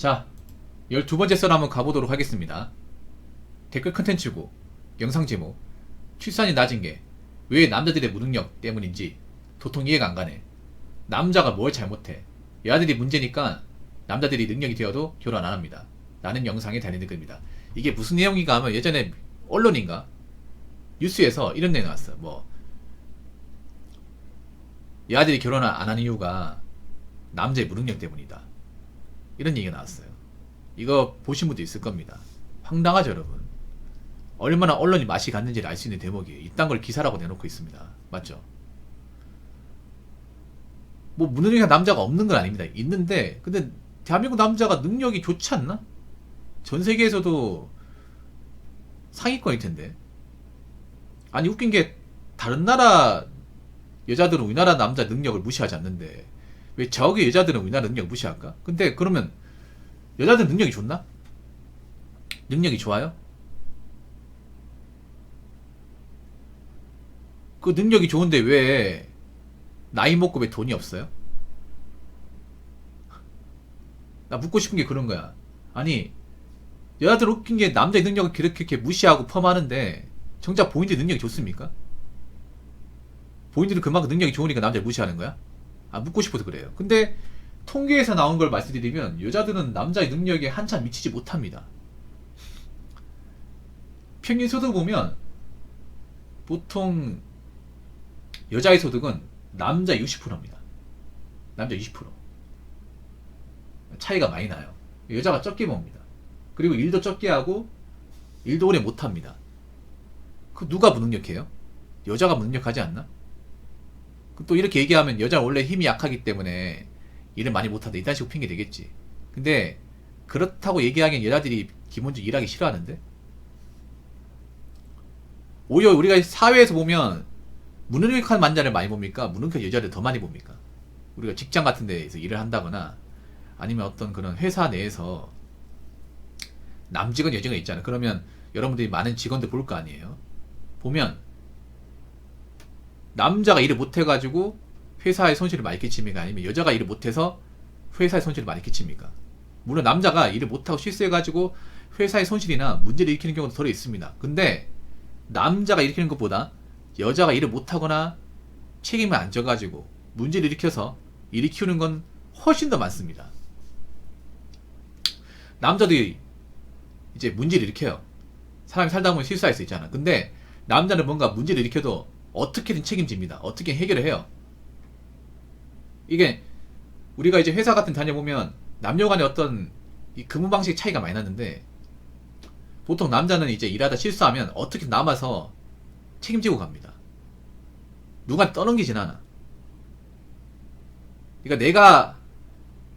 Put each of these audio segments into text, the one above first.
자, 12번째 썰 한번 가보도록 하겠습니다. 댓글 컨텐츠고 영상 제목 출산이 낮은 게 왜 남자들의 무능력 때문인지 도통 이해가 안 가네. 남자가 뭘 잘못해. 여자들이 문제니까 남자들이 능력이 되어도 결혼 안 합니다. 라는 영상에 달린 댓글입니다. 이게 무슨 내용인가 하면 예전에 언론인가 뉴스에서 이런 내용 나왔어. 뭐 여자들이 결혼을 안 하는 이유가 남자의 무능력 때문이다. 이런 얘기가 나왔어요. 이거 보신 분도 있을 겁니다. 황당하죠, 여러분? 얼마나 언론이 맛이 갔는지를 알 수 있는 대목이에요. 이딴 걸 기사라고 내놓고 있습니다. 맞죠? 뭐 무능력한 남자가 없는 건 아닙니다. 있는데 근데 대한민국 남자가 능력이 좋지 않나? 전 세계에서도 상위권일 텐데. 아니 웃긴 게 다른 나라 여자들은 우리나라 남자 능력을 무시하지 않는데 왜 저기 여자들은 우리나라 능력 무시할까? 근데 그러면 여자들 능력이 좋나? 능력이 좋아요? 그 능력이 좋은데 왜 나이 먹고 왜 돈이 없어요? 나 묻고 싶은 게 그런 거야. 아니 여자들 웃긴 게 남자의 능력을 그렇게 무시하고 펌하는데 정작 본인들 능력이 좋습니까? 본인들은 그만큼 능력이 좋으니까 남자를 무시하는 거야? 아 묻고 싶어서 그래요. 근데 통계에서 나온 걸 말씀드리면 여자들은 남자의 능력에 한참 미치지 못합니다. 평균 소득 보면 보통 여자의 소득은 남자 60%입니다. 남자 20%. 차이가 많이 나요. 여자가 적게 봅니다. 그리고 일도 적게 하고 일도 오래 못합니다. 그 누가 무능력해요? 여자가 무능력하지 않나? 또 이렇게 얘기하면 여자는 원래 힘이 약하기 때문에 일을 많이 못한다 이딴 식으로 핑계 되겠지. 근데 그렇다고 얘기하기엔 여자들이 기본적으로 일하기 싫어하는데 오히려 우리가 사회에서 보면 무능력한 남자를 많이 봅니까? 무능력한 여자를 더 많이 봅니까? 우리가 직장 같은 데에서 일을 한다거나 아니면 어떤 그런 회사 내에서 남직원 여직원 있잖아요. 그러면 여러분들이 많은 직원들 볼 거 아니에요. 보면 남자가 일을 못해가지고 회사에 손실을 많이 끼칩니까? 아니면 여자가 일을 못해서 회사에 손실을 많이 끼칩니까? 물론 남자가 일을 못하고 실수해가지고 회사에 손실이나 문제를 일으키는 경우도 덜어 있습니다. 근데 남자가 일으키는 것보다 여자가 일을 못하거나 책임을 안 져가지고 문제를 일으키는 건 훨씬 더 많습니다. 남자들이 이제 문제를 일으켜요. 사람이 살다 보면 실수할 수 있잖아. 근데 남자는 뭔가 문제를 일으켜도 어떻게든 책임집니다. 어떻게 해결을 해요. 이게 우리가 이제 회사 같은 데 다녀보면 남녀 간의 어떤 이 근무 방식 차이가 많이 나는데 보통 남자는 이제 일하다 실수하면 어떻게 남아서 책임지고 갑니다. 누가 떠넘기진 않아. 그러니까 내가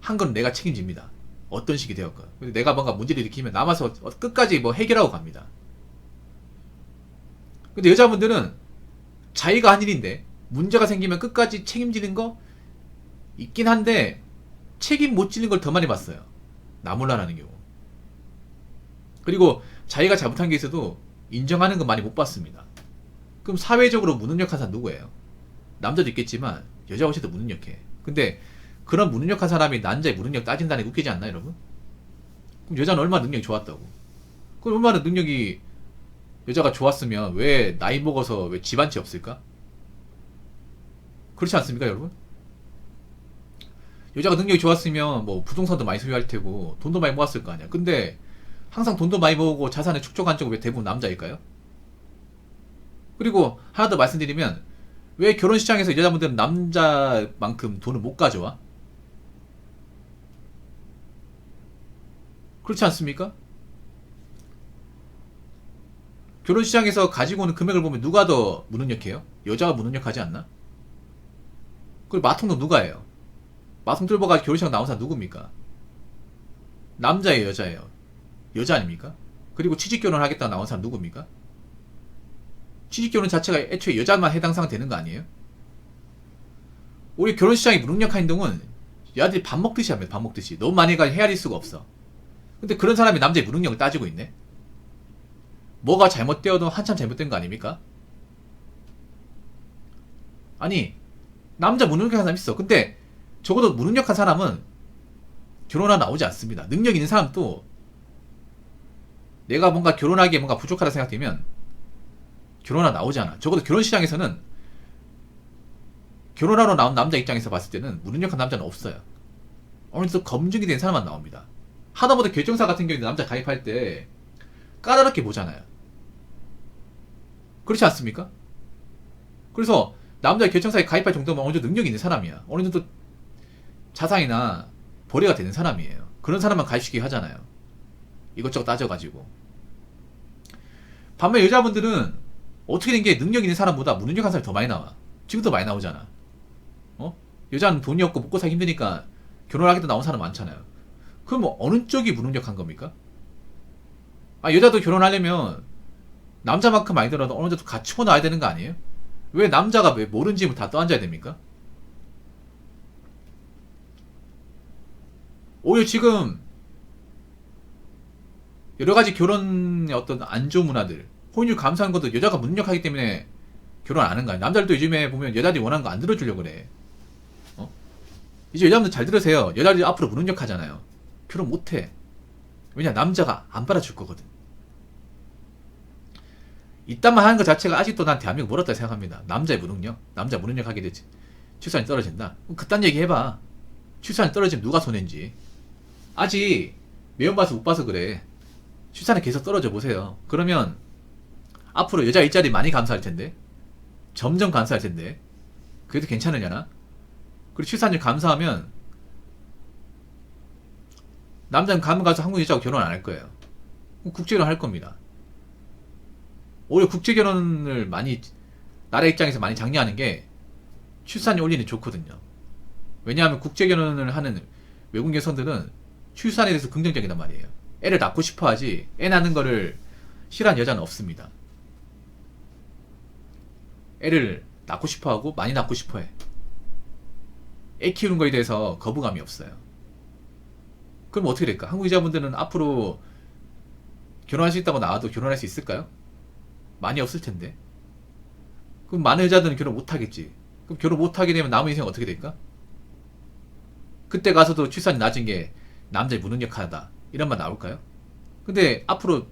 한 건 내가 책임집니다. 어떤 식이 되었건. 내가 뭔가 문제를 일으키면 남아서 끝까지 뭐 해결하고 갑니다. 근데 여자분들은 자기가 한 일인데 문제가 생기면 끝까지 책임지는 거 있긴 한데 책임 못 지는 걸 더 많이 봤어요. 나 몰라라는 경우. 그리고 자기가 잘못한 게 있어도 인정하는 건 많이 못 봤습니다. 그럼 사회적으로 무능력한 사람 누구예요? 남자도 있겠지만 여자가 훨씬 더 무능력해. 근데 그런 무능력한 사람이 남자의 무능력 따진다는 게 웃기지 않나 여러분? 그럼 여자는 얼마나 능력이 좋았다고? 그럼 얼마나 능력이 여자가 좋았으면 왜 나이 먹어서 왜 집안채 없을까? 그렇지 않습니까 여러분? 여자가 능력이 좋았으면 뭐 부동산도 많이 소유할 테고 돈도 많이 모았을 거 아니야. 근데 항상 돈도 많이 모으고 자산을 축적한 쪽은 왜 대부분 남자일까요? 그리고 하나 더 말씀드리면 왜 결혼 시장에서 여자분들은 남자만큼 돈을 못 가져와? 그렇지 않습니까? 결혼 시장에서 가지고 오는 금액을 보면 누가 더 무능력해요? 여자가 무능력하지 않나? 그리고 마통도 누가 해요? 마통 뚫어가지고 결혼 시장 나온 사람 누굽니까? 남자예요, 여자예요? 여자 아닙니까? 그리고 취직결혼 하겠다고 나온 사람 누굽니까? 취직결혼 자체가 애초에 여자만 해당 사항 되는 거 아니에요? 우리 결혼시장의 무능력한 행동은 여자들이 밥 먹듯이 합니다. 밥 먹듯이. 너무 많이 가 헤아릴 수가 없어. 근데 그런 사람이 남자의 무능력을 따지고 있네? 뭐가 잘못되어도 한참 잘못된 거 아닙니까? 아니 남자 무능력한 사람 있어. 근데 적어도 무능력한 사람은 결혼하다 나오지 않습니다. 능력 있는 사람도 내가 뭔가 결혼하기에 뭔가 부족하다 생각되면 결혼하다 나오지 않아. 적어도 결혼 시장에서는 결혼하러 나온 남자 입장에서 봤을 때는 무능력한 남자는 없어요. 어느 정도 검증이 된 사람만 나옵니다. 하다못해 결정사 같은 경우에 남자 가입할 때 까다롭게 보잖아요. 그렇지 않습니까? 그래서 남자 결정사에 가입할 정도면 어느 정도 능력이 있는 사람이야. 어느 정도 자산이나 벌이가 되는 사람이에요. 그런 사람만 가입시키게 하잖아요. 이것저것 따져가지고. 반면 여자분들은 어떻게 된 게 능력 있는 사람보다 무능력한 사람이 더 많이 나와. 지금도 많이 나오잖아. 여자는 돈이 없고 먹고 살기 힘드니까 결혼하기도 나온 사람 많잖아요. 그럼 뭐 어느 쪽이 무능력한 겁니까? 여자도 결혼하려면 남자만큼 아니더라도 어느 정도 갖추고 나와야 되는 거 아니에요? 왜 남자가 왜 모르는 집을 다 떠안자야 됩니까? 오히려 지금 여러가지 결혼의 어떤 안 좋은 문화들, 혼인율 감소하는 것도 여자가 무능력하기 때문에 결혼 안 하는 거야. 남자들도 요즘에 보면 여자들이 원하는 거 안 들어주려고 그래. 이제 여자분들 잘 들으세요. 여자들이 앞으로 무능력하잖아요. 결혼 못해. 왜냐, 남자가 안 받아줄 거거든. 이딴만 하는 것 자체가 아직도 난 대한민국 멀었다 생각합니다. 남자의 무능력, 남자 무능력하게 되지. 출산이 떨어진다. 그딴 얘기 해봐. 출산이 떨어지면 누가 손해인지. 아직 매운 봐서 못 봐서 그래. 출산이 계속 떨어져 보세요. 그러면 앞으로 여자 일자리 많이 감소할 텐데, 점점 감소할 텐데, 그래도 괜찮으려나? 그리고 출산율 감소하면 남자는 가면 가서 한국 여자하고 결혼 안 할 거예요. 국제결혼 할 겁니다. 오히려 국제결혼을 많이 나라 입장에서 많이 장려하는 게 출산율 올리는 게 좋거든요. 왜냐하면 국제결혼을 하는 외국 여성들은 출산에 대해서 긍정적이단 말이에요. 애를 낳고 싶어 하지 애 낳는 거를 싫어하는 여자는 없습니다. 애를 낳고 싶어 하고 많이 낳고 싶어 해. 애 키우는 거에 대해서 거부감이 없어요. 그럼 어떻게 될까? 한국 여자분들은 앞으로 결혼할 수 있다고 나와도 결혼할 수 있을까요? 많이 없을 텐데. 그럼 많은 여자들은 결혼 못 하겠지. 그럼 결혼 못 하게 되면 남은 인생은 어떻게 될까? 그때 가서도 출산이 낮은 게 남자의 무능력하다 이런 말 나올까요? 근데 앞으로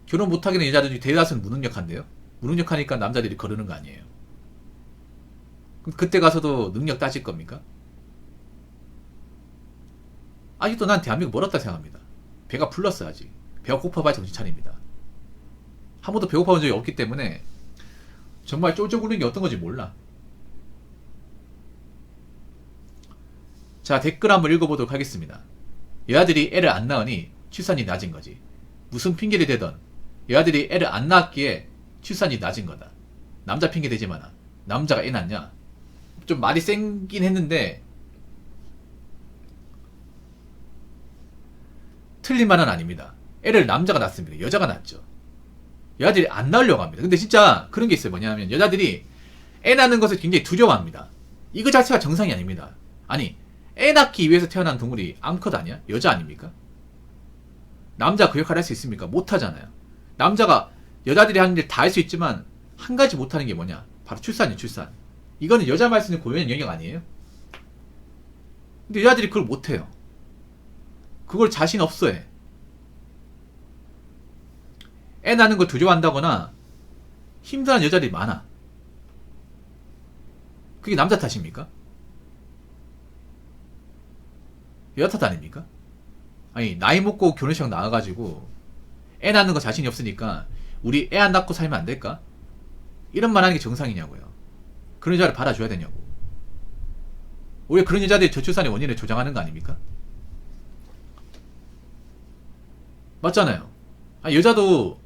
결혼 못 하게 된 여자들이 대다수는 무능력한데요. 무능력하니까 남자들이 거르는 거 아니에요. 그럼 그때 가서도 능력 따질 겁니까? 아직도 난 대한민국 멀었다 생각합니다. 배가 불렀어. 아직 배가 고파봐야 정신 차립니다. 한 번도 배고파 본 적이 없기 때문에 정말 쫄쫄 굴는 게 어떤 건지 몰라. 자, 댓글 한번 읽어보도록 하겠습니다. 여자들이 애를 안 낳으니 출산이 낮은 거지. 무슨 핑계를 대던 여자들이 애를 안 낳았기에 출산이 낮은 거다. 남자 핑계 대지 마라. 남자가 애 낳냐? 좀 말이 센긴 했는데 틀린 말은 아닙니다. 애를 남자가 낳습니다. 여자가 낳죠. 여자들이 안 낳으려고 합니다. 근데 진짜 그런 게 있어요. 뭐냐면 여자들이 애 낳는 것을 굉장히 두려워합니다. 이거 자체가 정상이 아닙니다. 아니, 애 낳기 위해서 태어난 동물이 암컷 아니야? 여자 아닙니까? 남자 그 역할을 할 수 있습니까? 못하잖아요. 남자가 여자들이 하는 일 다 할 수 있지만 한 가지 못하는 게 뭐냐? 바로 출산이에요. 출산. 이거는 여자 말씀에 고유한 영역 아니에요? 근데 여자들이 그걸 못해요. 그걸 자신 없어 해. 애 낳는 걸 두려워한다거나 힘들어하는 여자들이 많아. 그게 남자 탓입니까? 여자 탓 아닙니까? 아니, 나이 먹고 결혼식 나와가지고 애 낳는 거 자신이 없으니까 우리 애 안 낳고 살면 안 될까? 이런 말 하는 게 정상이냐고요. 그런 여자를 받아줘야 되냐고. 오히려 그런 여자들이 저출산의 원인을 조장하는 거 아닙니까? 맞잖아요. 아니, 여자도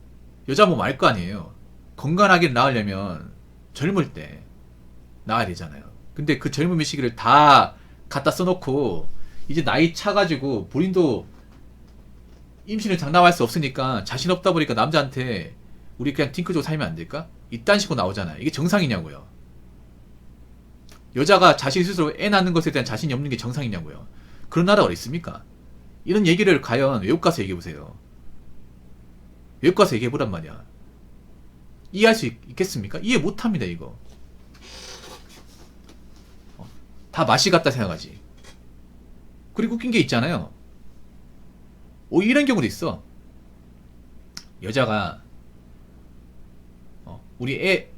여자 몸 알 거 아니에요. 건강하게 낳으려면 젊을 때 낳아야 되잖아요. 근데 그 젊음의 시기를 다 갖다 써놓고 이제 나이 차가지고 본인도 임신을 장담할 수 없으니까 자신 없다 보니까 남자한테 우리 그냥 딩크족으로 살면 안 될까? 이딴 식으로 나오잖아요. 이게 정상이냐고요. 여자가 자신 스스로 애 낳는 것에 대한 자신이 없는 게 정상이냐고요. 그런 나라가 어디 있습니까? 이런 얘기를 과연 외국 가서 얘기해보세요. 외국 가서 얘기해보란 말이야. 이해할 수 있겠습니까? 이해 못합니다. 이거 다 맛이 같다 생각하지. 그리고 웃긴 게 있잖아요. 이런 경우도 있어. 여자가 우리 애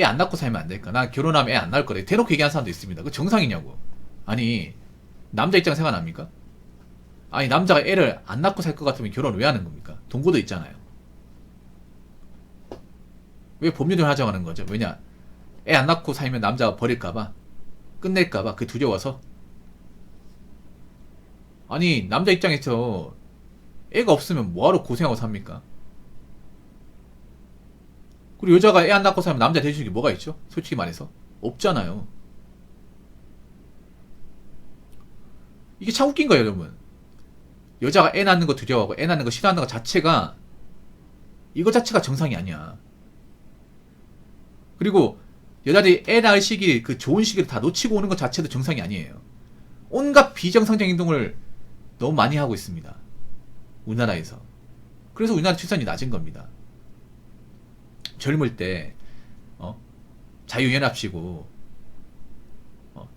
안 낳고 살면 안 될까? 나 결혼하면 애 안 낳을 거래. 대놓고 얘기하는 사람도 있습니다. 그 정상이냐고. 아니, 남자 입장 생각납니까? 아니, 남자가 애를 안 낳고 살 것 같으면 결혼을 왜 하는 겁니까? 동거도 있잖아요. 왜 법률을 하자고 하는 거죠? 왜냐? 애 안 낳고 살면 남자가 버릴까봐? 끝낼까봐? 그 두려워서? 아니, 남자 입장에서 애가 없으면 뭐하러 고생하고 삽니까? 그리고 여자가 애 안 낳고 살면 남자 대해주는 게 뭐가 있죠? 솔직히 말해서 없잖아요. 이게 참 웃긴 거예요, 여러분. 여자가 애 낳는 거 두려워하고 애 낳는 거 싫어하는 것 자체가, 이거 자체가 정상이 아니야. 그리고 여자들이 애 낳을 시기, 그 좋은 시기를 다 놓치고 오는 것 자체도 정상이 아니에요. 온갖 비정상적 행동을 너무 많이 하고 있습니다, 우리나라에서. 그래서 우리나라 출산이 낮은 겁니다. 젊을 때 자유연합시고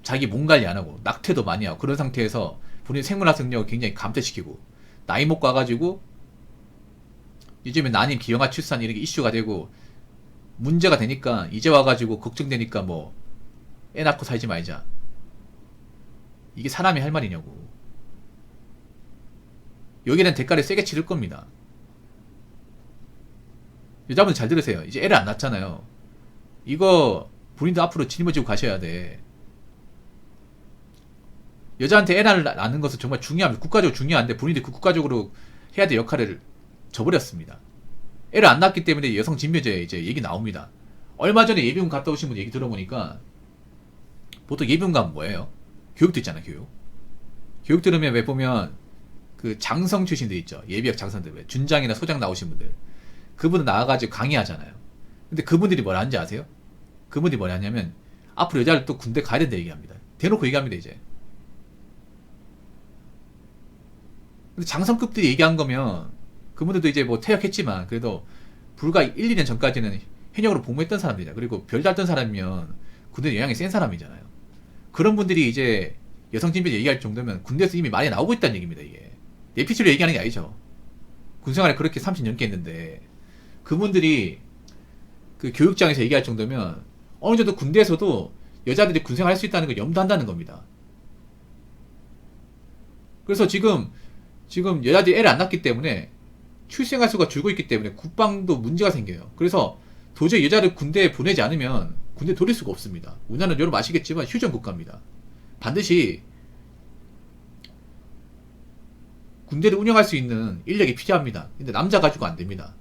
자기 몸 관리 안 하고 낙태도 많이 하고 그런 상태에서 본인 생물학 능력을 굉장히 감퇴시키고, 나이 먹고 와가지고 요즘에 난임 기형아 출산 이런 게 이슈가 되고 문제가 되니까, 이제 와가지고 걱정되니까 뭐 애 낳고 살지 말자. 이게 사람이 할 말이냐고. 여기에 대한 대가를 세게 치를 겁니다. 여자분들 잘 들으세요. 이제 애를 안 낳잖아요. 이거 본인도 앞으로 짊어지고 가셔야 돼. 여자한테 애를 낳는 것은 정말 중요합니다. 국가적으로 중요한데 본인들이 그 국가적으로 해야 될 역할을 저버렸습니다. 애를 안 낳기 때문에 여성 진묘제 이제 얘기 나옵니다. 얼마 전에 예비군 갔다 오신 분 얘기 들어보니까, 보통 예비군 가면 뭐예요? 교육도 있잖아, 교육. 교육 들으면 왜 보면 그 장성 출신들 있죠. 예비역 장성들, 왜 준장이나 소장 나오신 분들, 그분은 나와가지고 강의하잖아요. 근데 그분들이 뭘 하는지 아세요? 그분들이 뭘 하냐면 앞으로 여자를 또 군대 가야 된다 얘기합니다. 대놓고 얘기합니다, 이제. 근데 장성급들이 얘기한 거면 그분들도 이제 뭐 퇴역했지만 그래도 불과 1, 2년 전까지는 현역으로 복무했던 사람들이잖아요. 그리고 별 달던 사람이면 군대 영향이 센 사람이잖아요. 그런 분들이 이제 여성 진비 얘기할 정도면 군대에서 이미 많이 나오고 있다는 얘기입니다, 이게. 내피치로 얘기하는 게 아니죠. 군생활에 그렇게 30년께 했는데, 그분들이 그 교육장에서 얘기할 정도면 어느 정도 군대에서도 여자들이 군생활 할 수 있다는 걸 염두한다는 겁니다. 그래서 지금 여자들이 애를 안 낳기 때문에 출생아 수가 줄고 있기 때문에 국방도 문제가 생겨요. 그래서 도저히 여자를 군대에 보내지 않으면 군대 돌릴 수가 없습니다. 우리나라는 여러분 아시겠지만 휴전 국가입니다. 반드시 군대를 운영할 수 있는 인력이 필요합니다. 근데 남자 가지고 안 됩니다.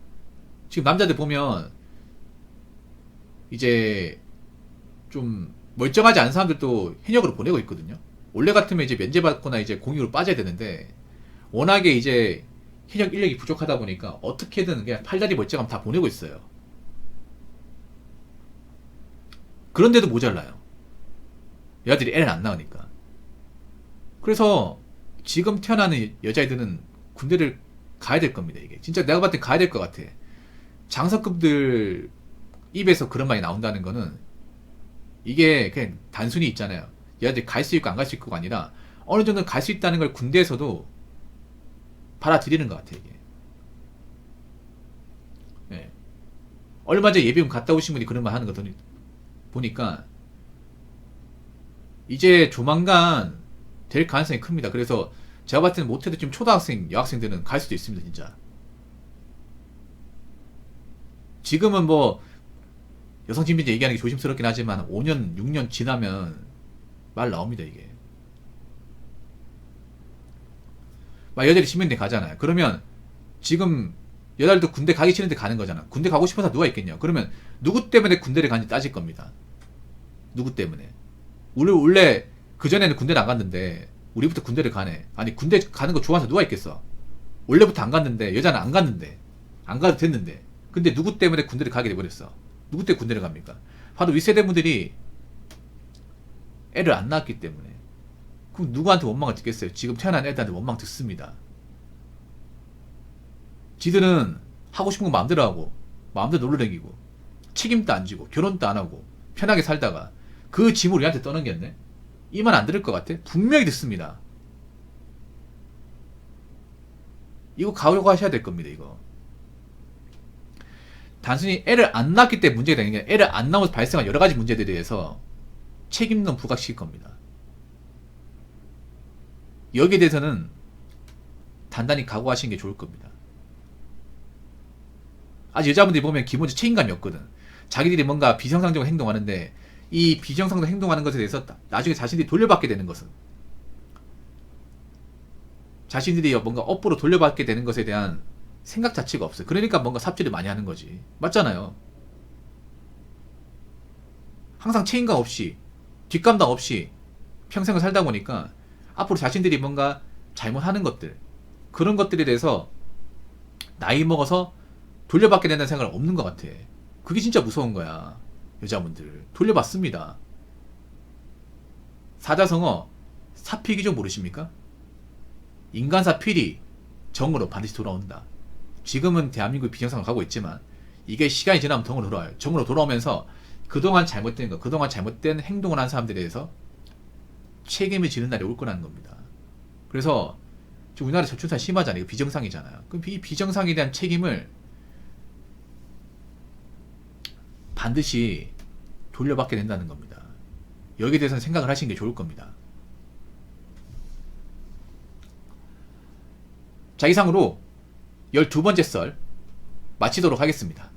지금 남자들 보면 이제 좀 멀쩡하지 않은 사람들도 현역으로 보내고 있거든요. 원래 같으면 이제 면제받거나 이제 공익으로 빠져야 되는데, 워낙에 이제 현역 인력이 부족하다 보니까 어떻게든 그냥 팔다리 멀쩡하면 다 보내고 있어요. 그런데도 모자라요. 여자들이 애를 안 낳으니까. 그래서 지금 태어나는 여자애들은 군대를 가야 될 겁니다, 이게. 진짜 내가 봤을 때 가야 될 것 같아. 장성급들 입에서 그런 말이 나온다는 거는, 이게 그냥 단순히 있잖아요. 여자들이 갈 수 있고 안 갈 수 있고가 아니라 어느 정도 갈 수 있다는 걸 군대에서도 받아들이는 것 같아요, 이게. 예. 얼마 전에 예비군 갔다 오신 분이 그런 말 하는 거 보니까 이제 조만간 될 가능성이 큽니다. 그래서 제가 봤을 때는 못해도 지금 초등학생, 여학생들은 갈 수도 있습니다, 진짜. 지금은 뭐 여성 진비제 얘기하는 게 조심스럽긴 하지만 5년, 6년 지나면 말 나옵니다, 이게. 막 여자들이 신민대 가잖아요. 그러면 지금 여자들도 군대 가기 싫은데 가는 거잖아. 군대 가고 싶어서 누가 있겠냐. 그러면 누구 때문에 군대를 가는지 따질 겁니다. 누구 때문에. 우리 원래 그전에는 군대를 안 갔는데 우리부터 군대를 가네. 아니, 군대 가는 거 좋아해서 누가 있겠어. 원래부터 안 갔는데, 여자는 안 갔는데, 안 가도 됐는데, 근데 누구 때문에 군대를 가게 돼버렸어. 누구 때문에 군대를 갑니까? 바로 윗세대분들이 애를 안 낳았기 때문에. 그럼 누구한테 원망을 듣겠어요? 지금 태어난 애들한테 원망 듣습니다. 지들은 하고 싶은 거 마음대로 하고 마음대로 놀러 다니고 책임도 안 지고 결혼도 안 하고 편하게 살다가 그 짐을 우리한테 떠넘겼네? 이 말 안 들을 것 같아? 분명히 듣습니다. 이거 각오하셔야 될 겁니다. 이거 단순히 애를 안 낳았기 때문에 문제가 되는 게 아니라 애를 안 낳으면서 발생한 여러 가지 문제들에 대해서 책임론 부각시킬 겁니다. 여기에 대해서는 단단히 각오하시는 게 좋을 겁니다. 아직 여자분들이 보면 기본적으로 책임감이 없거든. 자기들이 뭔가 비정상적으로 행동하는데 이 비정상적으로 행동하는 것에 대해서 나중에 자신들이 돌려받게 되는 것은 자신들이 뭔가 업보로 돌려받게 되는 것에 대한 생각 자체가 없어요. 그러니까 뭔가 삽질을 많이 하는 거지. 맞잖아요. 항상 책임감 없이 뒷감당 없이 평생을 살다 보니까 앞으로 자신들이 뭔가 잘못하는 것들 그런 것들에 대해서 나이 먹어서 돌려받게 된다는 생각은 없는 것 같아. 그게 진짜 무서운 거야. 여자분들 돌려받습니다. 사자성어 사필귀정 모르십니까? 인간사 필이 정으로 반드시 돌아온다. 지금은 대한민국이 비정상으로 가고 있지만 이게 시간이 지나면 정으로 돌아와요. 정으로 돌아오면서 그동안 잘못된 거, 그동안 잘못된 행동을 한 사람들에 대해서 책임을 지는 날이 올 거라는 겁니다. 그래서 지금 우리나라 저출산 심하잖아요. 이거 비정상이잖아요. 그럼 이 비정상에 대한 책임을 반드시 돌려받게 된다는 겁니다. 여기에 대해서는 생각을 하시는 게 좋을 겁니다. 자, 이상으로 12번째 썰 마치도록 하겠습니다.